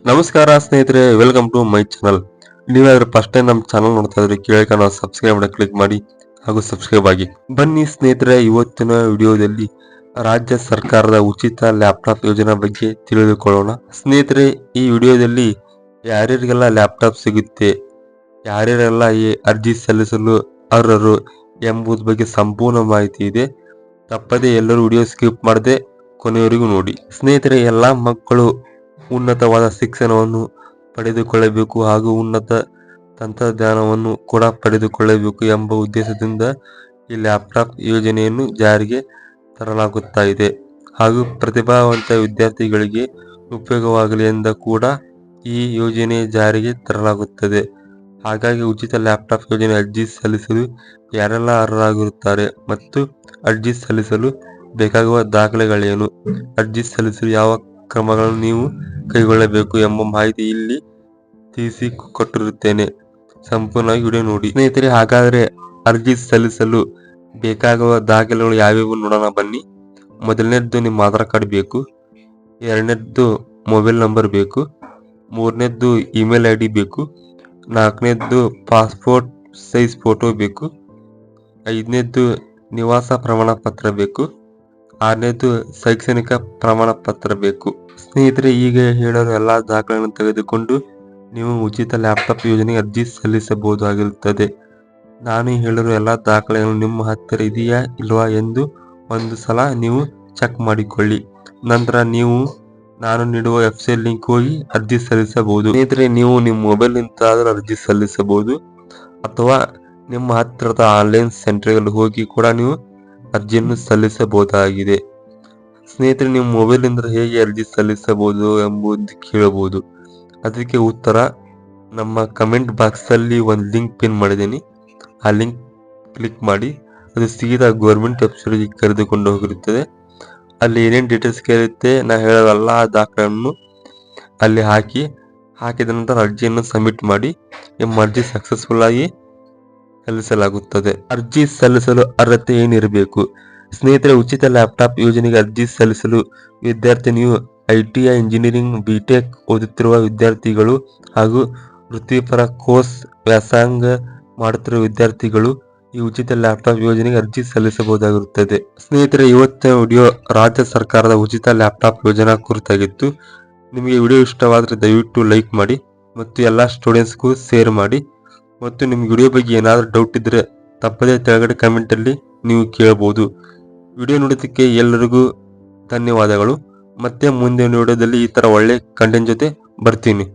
ನಮಸ್ಕಾರ ಸ್ನೇಹಿತರೆ, welcome to my channel. ನೀವಾದ್ರೂ ಫಸ್ಟ್ ಟೈಮ್ ನಮ್ಮ ಚಾನಲ್ ನೋಡ್ತಾ ಇದ್ರೆ ಕೇಳಕ ನಾವು ಸಬ್ಸ್ಕ್ರೈಬ್ ಮಾಡಿ ಕ್ಲಿಕ್ ಮಾಡಿ ಹಾಗೂ ಸಬ್ಸ್ಕ್ರೈಬ್ ಆಗಿ. ಬನ್ನಿ ಸ್ನೇಹಿತರೆ, ಇವತ್ತಿನ ವಿಡಿಯೋದಲ್ಲಿ ರಾಜ್ಯ ಸರ್ಕಾರದ ಉಚಿತ ಲ್ಯಾಪ್ಟಾಪ್ ಯೋಜನೆ ಬಗ್ಗೆ ತಿಳಿದುಕೊಳ್ಳೋಣ. ಸ್ನೇಹಿತರೆ, ಈ ವಿಡಿಯೋದಲ್ಲಿ ಯಾರ್ಯಾರಿಗೆಲ್ಲ ಲ್ಯಾಪ್ಟಾಪ್ ಸಿಗುತ್ತೆ, ಯಾರ್ಯಾರೆಲ್ಲ ಈ ಅರ್ಜಿ ಸಲ್ಲಿಸಲು ಅರ್ಹರು ಎಂಬುದ್ರ ಬಗ್ಗೆ ಸಂಪೂರ್ಣ ಮಾಹಿತಿ ಇದೆ. ತಪ್ಪದೆ ಎಲ್ಲರೂ ವಿಡಿಯೋ ಸ್ಕಿಪ್ ಮಾಡದೆ ಕೊನೆಯವರೆಗೂ ನೋಡಿ. ಸ್ನೇಹಿತರೆ, ಎಲ್ಲಾ ಮಕ್ಕಳು ಉನ್ನತವಾದ ಶಿಕ್ಷಣವನ್ನು ಪಡೆದುಕೊಳ್ಳಬೇಕು ಹಾಗೂ ಉನ್ನತ ತಂತ್ರಜ್ಞಾನವನ್ನು ಕೂಡ ಪಡೆದುಕೊಳ್ಳಬೇಕು ಎಂಬ ಉದ್ದೇಶದಿಂದ ಈ ಲ್ಯಾಪ್ಟಾಪ್ ಯೋಜನೆಯನ್ನು ಜಾರಿಗೆ ತರಲಾಗುತ್ತಾ ಇದೆ ಹಾಗೂ ಪ್ರತಿಭಾವಂತ ವಿದ್ಯಾರ್ಥಿಗಳಿಗೆ ಉಪಯೋಗವಾಗಲಿ ಎಂದು ಕೂಡ ಈ ಯೋಜನೆ ಜಾರಿಗೆ ತರಲಾಗುತ್ತದೆ. ಹಾಗಾಗಿ ಉಚಿತ ಲ್ಯಾಪ್ಟಾಪ್ ಯೋಜನೆ ಅರ್ಜಿ ಸಲ್ಲಿಸಲು ಯಾರೆಲ್ಲ ಅರ್ಹರಾಗಿರುತ್ತಾರೆ ಮತ್ತು ಅರ್ಜಿ ಸಲ್ಲಿಸಲು ಬೇಕಾಗುವ ದಾಖಲೆಗಳೇನು, ಅರ್ಜಿ ಸಲ್ಲಿಸಲು ಯಾವ ಕ್ರಮಗಳನ್ನು ನೀವು ಕೈಗೊಳ್ಳಬೇಕು ಎಂಬ ಮಾಹಿತಿ ಇಲ್ಲಿ ತಿಳಿಸಿಕೊಟ್ಟಿರುತ್ತೇನೆ. ಸಂಪೂರ್ಣವಾಗಿ ವಿಡಿಯೋ ನೋಡಿ. ಸ್ನೇಹಿತರೆ, ಹಾಗಾದರೆ ಅರ್ಜಿ ಸಲ್ಲಿಸಲು ಬೇಕಾಗುವ ದಾಖಲೆಗಳು ಯಾವ್ಯಾವು ನೋಡೋಣ ಬನ್ನಿ. ಮೊದಲನೇದ್ದು ನಿಮ್ಮ ಆಧಾರ್ ಕಾರ್ಡ್ ಬೇಕು, ಎರಡನೇದ್ದು ಮೊಬೈಲ್ ನಂಬರ್ ಬೇಕು, ಮೂರನೇದ್ದು ಇಮೇಲ್ ID ಬೇಕು, ನಾಲ್ಕನೇದ್ದು ಪಾಸ್ಪೋರ್ಟ್ ಸೈಜ್ ಫೋಟೋ ಬೇಕು, ಐದನೇದ್ದು ನಿವಾಸ ಪ್ರಮಾಣ ಪತ್ರ ಬೇಕು, ಆರನೇದ್ದು ಶೈಕ್ಷಣಿಕ ಪ್ರಮಾಣ ಪತ್ರ ಬೇಕು. ಸ್ನೇಹಿತರೆ, ಈಗ ಹೇಳಿರೋ ಎಲ್ಲಾ ದಾಖಲೆಗಳನ್ನು ತೆಗೆದುಕೊಂಡು ನೀವು ಉಚಿತ ಲ್ಯಾಪ್ಟಾಪ್ ಯೋಜನೆಗೆ ಅರ್ಜಿ ಸಲ್ಲಿಸಬಹುದಾಗಿರುತ್ತದೆ. ನಾನು ಹೇಳಿರೋ ಎಲ್ಲಾ ದಾಖಲೆಗಳು ನಿಮ್ಮ ಹತ್ತಿರ ಇದೆಯಾ ಇಲ್ವಾ ಎಂದು ಒಂದು ಸಲ ನೀವು ಚೆಕ್ ಮಾಡಿಕೊಳ್ಳಿ. ನಂತರ ನೀವು ನಾನು ನೀಡುವ ವೆಬ್ಸೈಟ್ ಲಿಂಕ್ ಹೋಗಿ ಅರ್ಜಿ ಸಲ್ಲಿಸಬಹುದು. ಸ್ನೇಹಿತರೆ, ನೀವು ನಿಮ್ಮ ಮೊಬೈಲ್ ನಿಂತಾದರೂ ಅರ್ಜಿ ಸಲ್ಲಿಸಬಹುದು ಅಥವಾ ನಿಮ್ಮ ಹತ್ತಿರದ ಆನ್ಲೈನ್ ಸೆಂಟರ್ಗಳಲ್ಲಿ ಹೋಗಿ ಕೂಡ ನೀವು ಅರ್ಜಿಯನ್ನು ಸಲ್ಲಿಸಬಹುದಾಗಿದೆ. ಸ್ನೇಹಿತರೆ, ನೀವು ಮೊಬೈಲ್ ಇಂದ ಹೇಗೆ ಅರ್ಜಿ ಸಲ್ಲಿಸಬಹುದು ಎಂಬುದು ಕೇಳಬಹುದು. ಅದಕ್ಕೆ ಉತ್ತರ ನಮ್ಮ ಕಮೆಂಟ್ ಬಾಕ್ಸ್ ಅಲ್ಲಿ ಒಂದು ಲಿಂಕ್ ಪಿನ್ ಮಾಡಿದ್ದೀನಿ. ಆ ಲಿಂಕ್ ಕ್ಲಿಕ್ ಮಾಡಿ, ಅದು ಸೀದಾ ಗೌರ್ಮೆಂಟ್ ವೆಬ್ಸೈಟ್ಗೆ ಕರೆದುಕೊಂಡು ಹೋಗಿರುತ್ತದೆ. ಅಲ್ಲಿ ಏನೇನು ಡೀಟೇಲ್ಸ್ ಕೇಳುತ್ತೆ, ನಾ ಹೇಳೋ ಎಲ್ಲ ದಾಖಲೆಗಳನ್ನು ಅಲ್ಲಿ ಹಾಕಿದ ನಂತರ ಅರ್ಜಿಯನ್ನು ಸಬ್ಮಿಟ್ ಮಾಡಿ ನಿಮ್ಮ ಅರ್ಜಿ ಸಕ್ಸಸ್ಫುಲ್ ಆಗಿ ಸಲ್ಲಿಸಲಾಗುತ್ತದೆ. ಅರ್ಜಿ ಸಲ್ಲಿಸಲು ಅರ್ಹತೆ ಏನಿರಬೇಕು? ಸ್ನೇಹಿತರೆ, ಉಚಿತ ಲ್ಯಾಪ್ಟಾಪ್ ಯೋಜನೆಗೆ ಅರ್ಜಿ ಸಲ್ಲಿಸಲು ವಿದ್ಯಾರ್ಥಿನಿಯು ITI ಇಂಜಿನಿಯರಿಂಗ್ BTech ಓದುತ್ತಿರುವ ವಿದ್ಯಾರ್ಥಿಗಳು ಹಾಗೂ ವೃತ್ತಿಪರ ಕೋರ್ಸ್ ವ್ಯಾಸಂಗ ಮಾಡುತ್ತಿರುವ ವಿದ್ಯಾರ್ಥಿಗಳು ಈ ಉಚಿತ ಲ್ಯಾಪ್ಟಾಪ್ ಯೋಜನೆಗೆ ಅರ್ಜಿ ಸಲ್ಲಿಸಬಹುದಾಗಿರುತ್ತದೆ. ಸ್ನೇಹಿತರೆ, ಇವತ್ತಿನ ವಿಡಿಯೋ ರಾಜ್ಯ ಸರ್ಕಾರದ ಉಚಿತ ಲ್ಯಾಪ್ಟಾಪ್ ಯೋಜನಾ ಕುರಿತಾಗಿತ್ತು. ನಿಮಗೆ ವಿಡಿಯೋ ಇಷ್ಟವಾದರೆ ದಯವಿಟ್ಟು ಲೈಕ್ ಮಾಡಿ ಮತ್ತು ಎಲ್ಲ ಸ್ಟೂಡೆಂಟ್ಸ್ಗೂ ಶೇರ್ ಮಾಡಿ. ಮತ್ತು ನಿಮ್ಗೆ ವಿಡಿಯೋ ಬಗ್ಗೆ ಏನಾದರೂ ಡೌಟ್ ಇದ್ದರೆ ತಪ್ಪದೇ ಕೆಳಗಡೆ ಕಮೆಂಟ್ ಅಲ್ಲಿ ನೀವು ಕೇಳಬಹುದು. ವಿಡಿಯೋ ನೋಡೋದಕ್ಕೆ ಎಲ್ಲರಿಗೂ ಧನ್ಯವಾದಗಳು. ಮತ್ತೆ ಮುಂದಿನ ವಿಡಿಯೋದಲ್ಲಿ ಈ ತರ ಒಳ್ಳೆ ಕಂಟೆಂಟ್ ಜೊತೆ ಬರ್ತೀನಿ.